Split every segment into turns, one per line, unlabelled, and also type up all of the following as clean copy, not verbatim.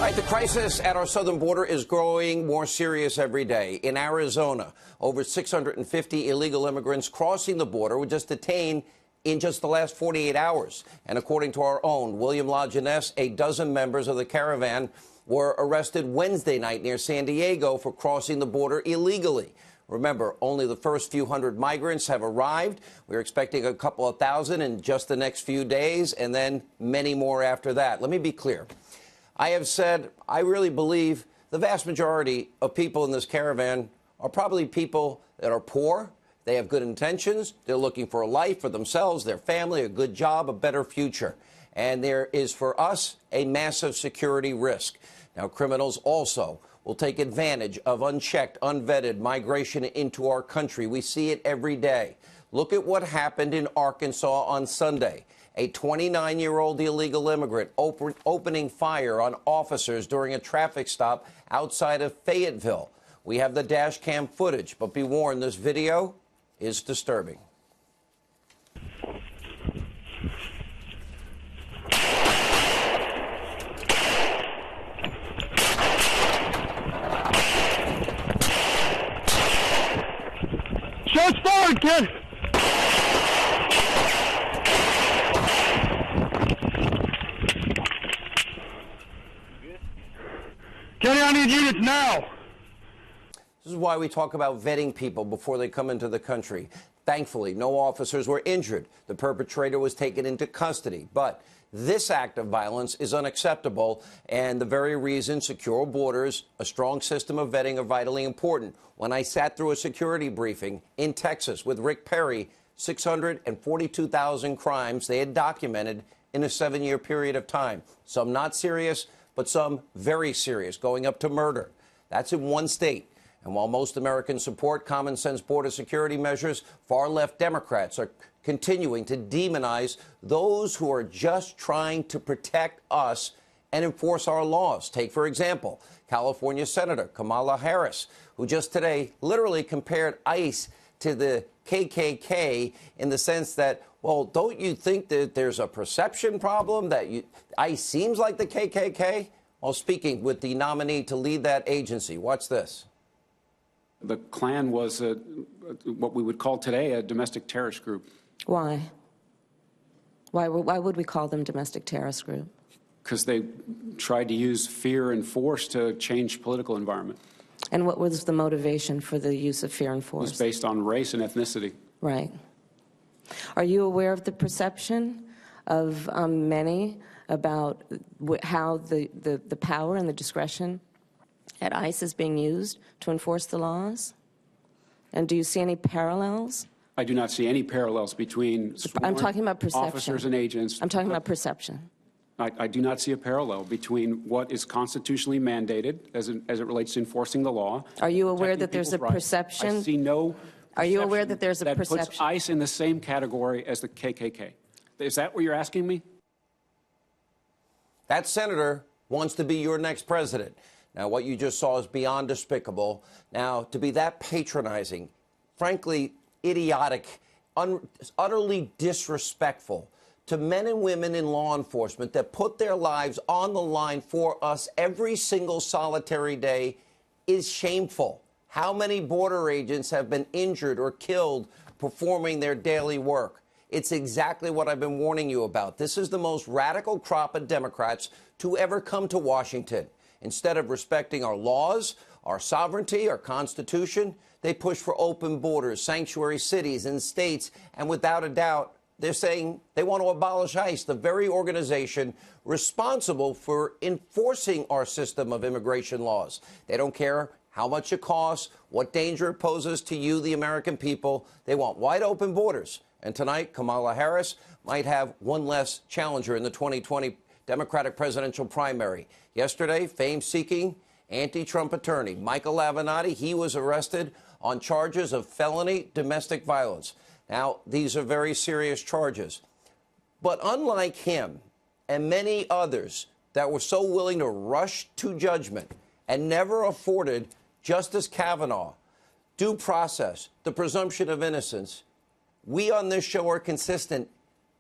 All right, the crisis at our southern border is growing more serious every day. In Arizona, over 650 illegal immigrants crossing the border were just detained in just the last 48 hours. And according to our own William LaJeunesse, a dozen members of the caravan were arrested Wednesday night near San Diego for crossing the border illegally. Remember, only the first few hundred migrants have arrived. We're expecting a couple of thousand in just the next few days, and then many more after that. Let me be clear. I have said I really believe the vast majority of people in this caravan are probably people that are poor. They have good intentions. They're looking for a life for themselves, their family, a good job, a better future. And there is, for us, a massive security risk. Now, criminals also will take advantage of unchecked, unvetted migration into our country. We see it every day. Look at what happened in Arkansas on Sunday. A 29-year-old illegal immigrant opening fire on officers during a traffic stop outside of Fayetteville. We have the dash cam footage, but be warned, this video is disturbing.
Shots fired, kid! Kenny, I need units now.
This is why we talk about vetting people before they come into the country. Thankfully, no officers were injured. The perpetrator was taken into custody. But this act of violence is unacceptable, and the very reason secure borders, a strong system of vetting are vitally important. When I sat through a security briefing in Texas with Rick Perry, 642,000 crimes they had documented in a 7-year period of time. Some not serious, but some very serious, going up to murder. That's in one state. And while most Americans support common sense border security measures, far left Democrats are continuing to demonize those who are just trying to protect us and enforce our laws. Take, for example, California Senator Kamala Harris, who just today literally compared ICE to the KKK in the sense that, well, don't you think that there's a perception problem that ICE seems like the KKK? Well, speaking with the nominee to lead that agency, watch this.
The Klan was what we would call today a domestic terrorist group.
Why? Why would we call them domestic terrorist group?
Because they tried to use fear and force to change political environment.
And what was the motivation for the use of fear and
It
force?
was based on race and ethnicity.
Right. Are you aware of the perception of many about how the power and the discretion at ICE is being used to enforce the laws? And do you see any parallels?
I do not see any parallels between
I'm talking about perception.
officers and agents.
I'm talking about perception.
I do not see a parallel between what is constitutionally mandated as it relates to enforcing the law.
Are you aware that there's a perception?
I see no.
Are you aware that there's a perception
that puts ICE in the same category as the KKK? Is that what you're asking me?
That senator wants to be your next president. Now, what you just saw is beyond despicable. Now, to be that patronizing, frankly, idiotic, utterly disrespectful to men and women in law enforcement that put their lives on the line for us every single solitary day is shameful. How many border agents have been injured or killed performing their daily work? It's exactly what I've been warning you about. This is the most radical crop of Democrats to ever come to Washington. Instead of respecting our laws, our sovereignty, our Constitution, they push for open borders, sanctuary cities and states, and without a doubt, they're saying they want to abolish ICE, the very organization responsible for enforcing our system of immigration laws. They don't care how much it costs, what danger it poses to you, the American people. They want wide open borders. And tonight, Kamala Harris might have one less challenger in the 2020 Democratic presidential primary. Yesterday, fame-seeking anti-Trump attorney Michael Avenatti, he was arrested on charges of felony domestic violence. Now, these are very serious charges. But unlike him and many others that were so willing to rush to judgment and never afforded Justice Kavanaugh due process, the presumption of innocence, we on this show are consistent.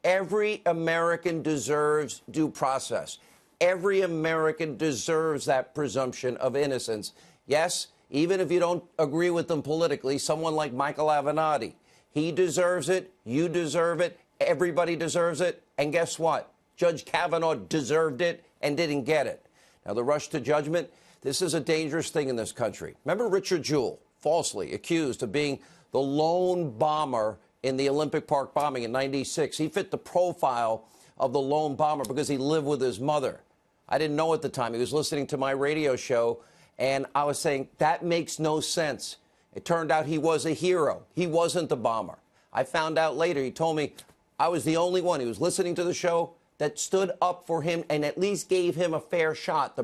Every American deserves due process. Every American deserves that presumption of innocence. Yes, even if you don't agree with them politically, someone like Michael Avenatti, he deserves it, you deserve it, everybody deserves it, and guess what? Judge Kavanaugh deserved it and didn't get it. Now, the rush to judgment, this is a dangerous thing in this country. Remember Richard Jewell, falsely accused of being the lone bomber in the Olympic Park bombing in '96. He fit the profile of the lone bomber because he lived with his mother. I didn't know at the time. He was listening to my radio show, and I was saying, that makes no sense. It turned out he was a hero. He wasn't the bomber. I found out later, he told me I was the only one. He was listening to the show that stood up for him and at least gave him a fair shot, the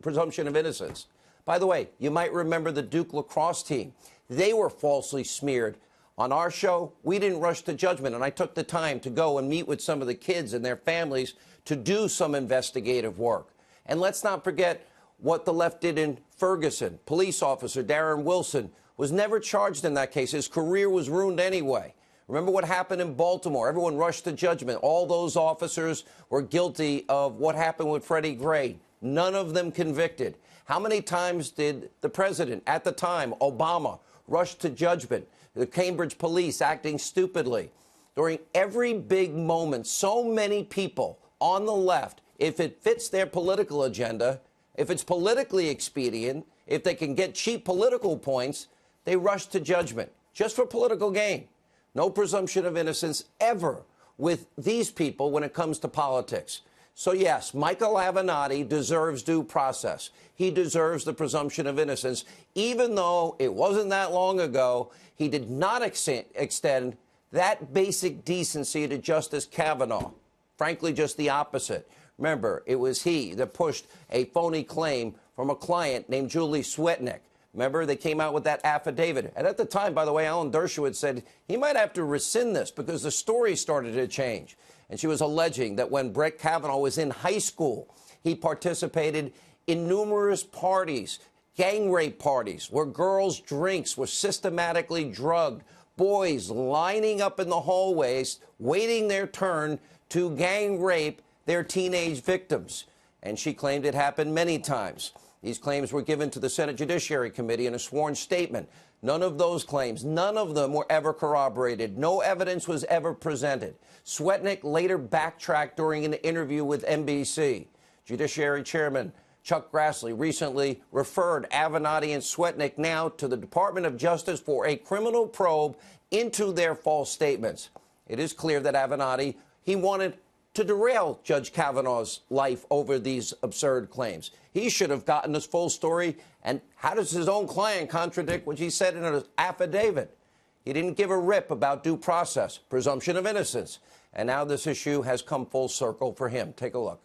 presumption of innocence. By the way, you might remember the Duke lacrosse team. They were falsely smeared. On our show, we didn't rush to judgment, and I took the time to go and meet with some of the kids and their families to do some investigative work. And let's not forget what the left did in Ferguson. Police officer Darren Wilson was never charged in that case. His career was ruined anyway. Remember what happened in Baltimore? Everyone rushed to judgment. All those officers were guilty of what happened with Freddie Gray. None of them convicted. How many times did the president, at the time, Obama, rush to judgment? The Cambridge police acting stupidly. During every big moment, so many people on the left, if it fits their political agenda, if it's politically expedient, if they can get cheap political points, they rush to judgment just for political gain. No presumption of innocence ever with these people when it comes to politics. So, yes, Michael Avenatti deserves due process. He deserves the presumption of innocence, even though it wasn't that long ago. He did not extend that basic decency to Justice Kavanaugh. Frankly, just the opposite. Remember, it was he that pushed a phony claim from a client named Julie Swetnick. Remember, they came out with that affidavit. And at the time, by the way, Alan Dershowitz said he might have to rescind this because the story started to change. And she was alleging that when Brett Kavanaugh was in high school, he participated in numerous parties, gang rape parties, where girls' drinks were systematically drugged, boys lining up in the hallways, waiting their turn to gang rape their teenage victims. And she claimed it happened many times. These claims were given to the Senate Judiciary Committee in a sworn statement. None of those claims, none of them were ever corroborated. No evidence was ever presented. Swetnick later backtracked during an interview with NBC. Judiciary Chairman Chuck Grassley recently referred Avenatti and Swetnick now to the Department of Justice for a criminal probe into their false statements. It is clear that Avenatti, he wanted to derail Judge Kavanaugh's life over these absurd claims. He should have gotten his full story. And how does his own client contradict what he said in an affidavit? He didn't give a rip about due process, presumption of innocence. And now this issue has come full circle for him. Take a look.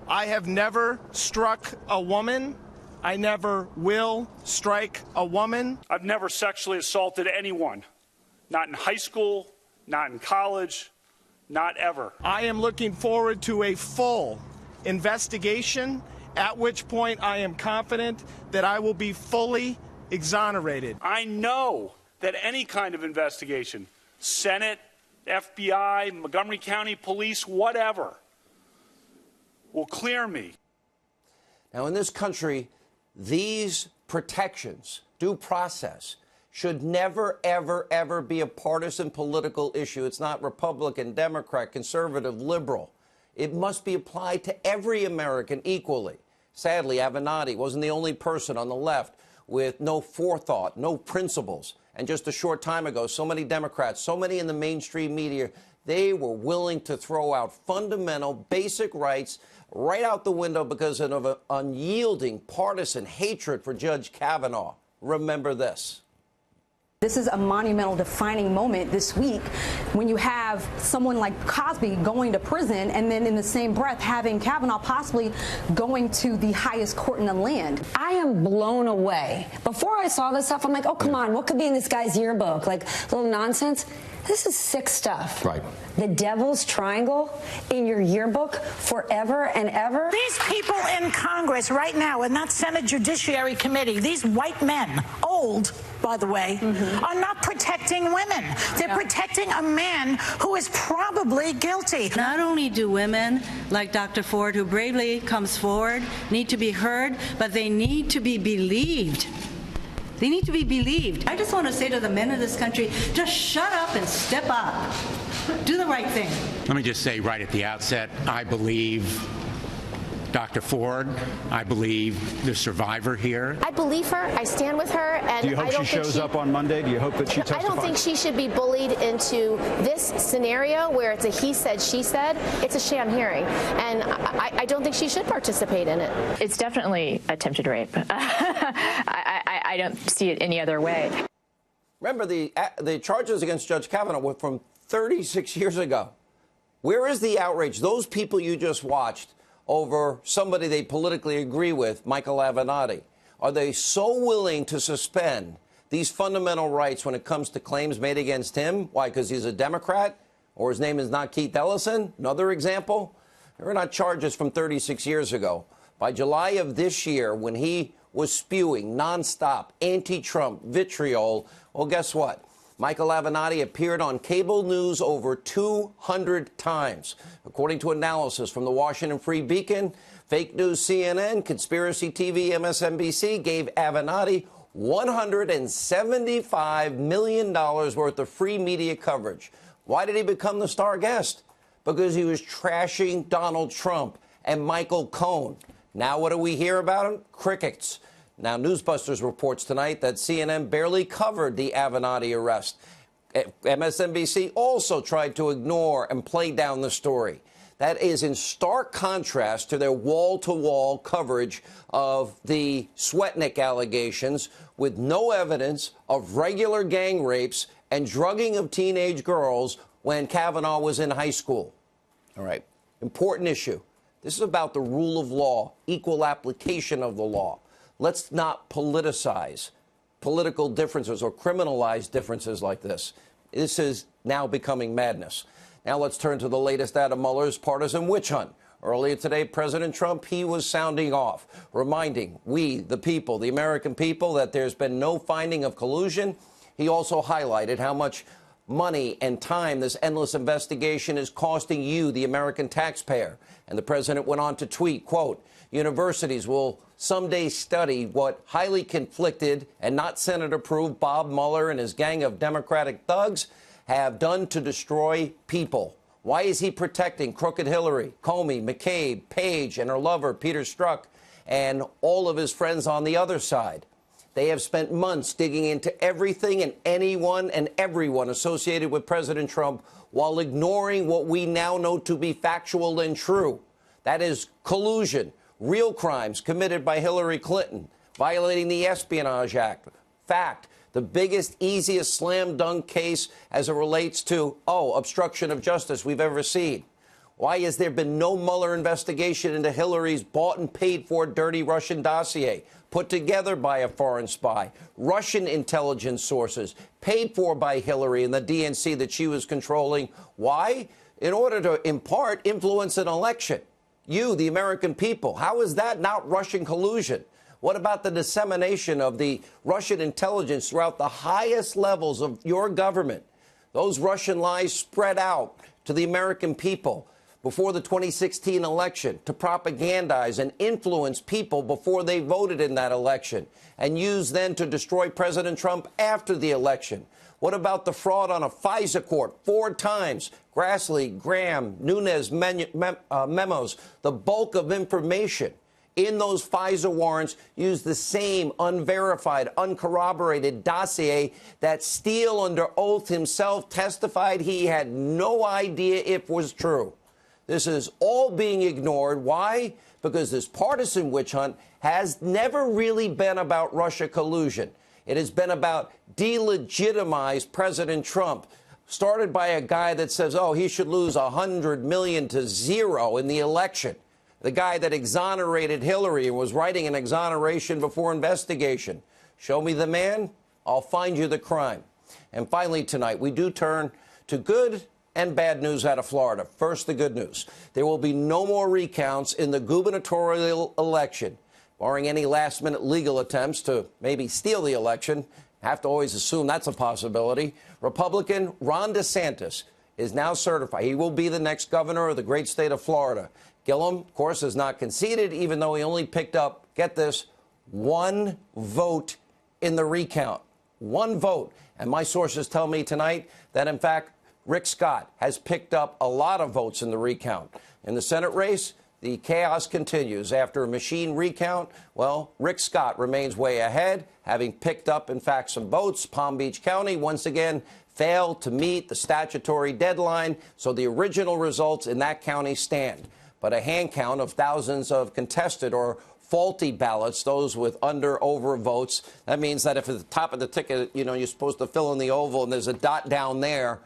I have never struck a woman. I never will strike a woman.
I've never sexually assaulted anyone. Not in high school, not in college, not ever.
I am looking forward to a full investigation, at which point I am confident that I will be fully exonerated.
I know that any kind of investigation, Senate, FBI, Montgomery County Police, whatever, will clear me.
Now, in this country, these protections, due process, should never, ever, ever be a partisan political issue. It's not Republican, Democrat, conservative, liberal. It must be applied to every American equally. Sadly, Avenatti wasn't the only person on the left with no forethought, no principles. And just a short time ago, so many Democrats, so many in the mainstream media, they were willing to throw out fundamental, basic rights right out the window because of an unyielding partisan hatred for Judge Kavanaugh. Remember this.
This is a monumental defining moment this week when you have someone like Cosby going to prison and then in the same breath having Kavanaugh possibly going to the highest court in the land.
I am blown away. Before I saw this stuff, I'm like, oh, come on, what could be in this guy's yearbook? Like, little nonsense. This is sick stuff.
Right.
The Devil's Triangle in your yearbook forever and ever.
These people in Congress right now in that Senate Judiciary Committee, these white men, old,
by the way, are not protecting women. They're protecting a man who is probably guilty.
Not only do women like Dr. Ford, who bravely comes forward, need to be heard, but they need to be believed. They need to be believed. I just want to say to the men of this country, just shut up and step up. Do the right thing.
Let me just say right at the outset, I believe Dr. Ford. I believe the survivor here.
I believe her. I stand with her. And
do you hope she shows up on Monday? Do you hope that she testifies?
I don't think she should be bullied into this scenario where it's a he said, she said. It's a sham hearing. And I don't think she should participate in it.
It's definitely attempted rape. I don't see it any other way.
Remember, the charges against Judge Kavanaugh were from 36 years ago. Where is the outrage? Those people you just watched over somebody they politically agree with, Michael Avenatti, are they so willing to suspend these fundamental rights when it comes to claims made against him? Why? Because he's a Democrat? Or his name is not Keith Ellison? Another example? There are not charges from 36 years ago. By July of this year, when he was spewing nonstop anti-Trump vitriol, well, guess what? Michael Avenatti appeared on cable news over 200 times. According to analysis from the Washington Free Beacon, fake news CNN, conspiracy TV MSNBC gave Avenatti $175 million worth of free media coverage. Why did he become the star guest? Because he was trashing Donald Trump and Michael Cohen. Now what do we hear about him? Crickets. Now, Newsbusters reports tonight that CNN barely covered the Avenatti arrest. MSNBC also tried to ignore and play down the story. That is in stark contrast to their wall-to-wall coverage of the Swetnick allegations, with no evidence of regular gang rapes and drugging of teenage girls when Kavanaugh was in high school. All right, important issue. This is about the rule of law, equal application of the law. Let's not politicize political differences or criminalize differences like this. This is now becoming madness. Now let's turn to the latest out of Mueller's partisan witch hunt. Earlier today, President Trump, he was sounding off, reminding we, the people, the American people, that there's been no finding of collusion. He also highlighted how much money and time this endless investigation is costing you, the American taxpayer. And the president went on to tweet, quote, universities will someday study what highly conflicted and not Senate-approved Bob Mueller and his gang of Democratic thugs have done to destroy people. Why is he protecting crooked Hillary, Comey, McCabe, Page, and her lover, Peter Strzok, and all of his friends on the other side? They have spent months digging into everything and anyone and everyone associated with President Trump while ignoring what we now know to be factual and true. That is collusion, real crimes committed by Hillary Clinton, violating the Espionage Act. Fact, the biggest, easiest slam dunk case as it relates to, obstruction of justice we've ever seen. Why has there been no Mueller investigation into Hillary's bought and paid for dirty Russian dossier, put together by a foreign spy, Russian intelligence sources, paid for by Hillary and the DNC that she was controlling? Why? In order to, in part, influence an election. You, the American people. How is that not Russian collusion? What about the dissemination of the Russian intelligence throughout the highest levels of your government? Those Russian lies spread out to the American people before the 2016 election to propagandize and influence people before they voted in that election and use then to destroy President Trump after the election. What about the fraud on a FISA court 4 times? Grassley, Graham, Nunes memos, the bulk of information in those FISA warrants used the same unverified, uncorroborated dossier that Steele, under oath himself, testified he had no idea it was true. This is all being ignored. Why? Because this partisan witch hunt has never really been about Russia collusion. It has been about delegitimize President Trump, started by a guy that says, he should lose 100 million to 0 in the election. The guy that exonerated Hillary and was writing an exoneration before investigation. Show me the man, I'll find you the crime. And finally tonight, we do turn to good and bad news out of Florida. First, the good news. There will be no more recounts in the gubernatorial election, barring any last-minute legal attempts to maybe steal the election. Have to always assume that's a possibility. Republican Ron DeSantis is now certified. He will be the next governor of the great state of Florida. Gillum, of course, has not conceded, even though he only picked up, get this, 1 vote in the recount. 1 vote. And my sources tell me tonight that, in fact, Rick Scott has picked up a lot of votes in the recount. In the Senate race, the chaos continues. After a machine recount, well, Rick Scott remains way ahead, having picked up, in fact, some votes. Palm Beach County, once again, failed to meet the statutory deadline, so the original results in that county stand. But a hand count of thousands of contested or faulty ballots, those with over votes, that means that if at the top of the ticket, you're supposed to fill in the oval and there's a dot down there,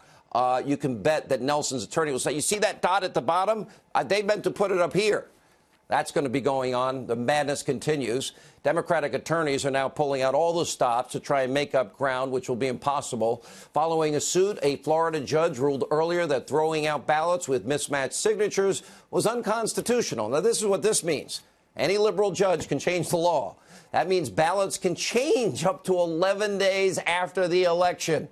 you can bet that Nelson's attorney will say, you see that dot at the bottom? They meant to put it up here. That's going to be going on. The madness continues. Democratic attorneys are now pulling out all the stops to try and make up ground, which will be impossible. Following a suit, a Florida judge ruled earlier that throwing out ballots with mismatched signatures was unconstitutional. Now, this is what this means. Any liberal judge can change the law. That means ballots can change up to 11 days after the election.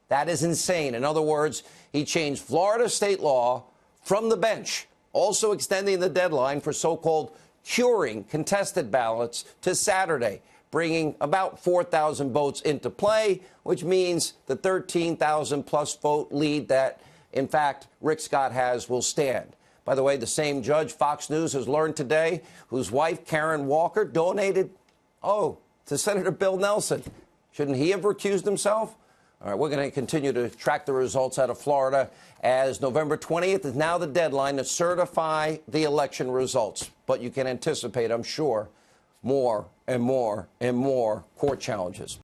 That is insane. In other words, he changed Florida state law from the bench, also extending the deadline for so-called curing contested ballots to Saturday, bringing about 4,000 votes into play, which means the 13,000-plus vote lead that, in fact, Rick Scott has will stand. By the way, the same judge, Fox News, has learned today, whose wife, Karen Walker, donated, to Senator Bill Nelson. Shouldn't he have recused himself? All right, we're going to continue to track the results out of Florida, as November 20th is now the deadline to certify the election results. But you can anticipate, I'm sure, more and more and more court challenges.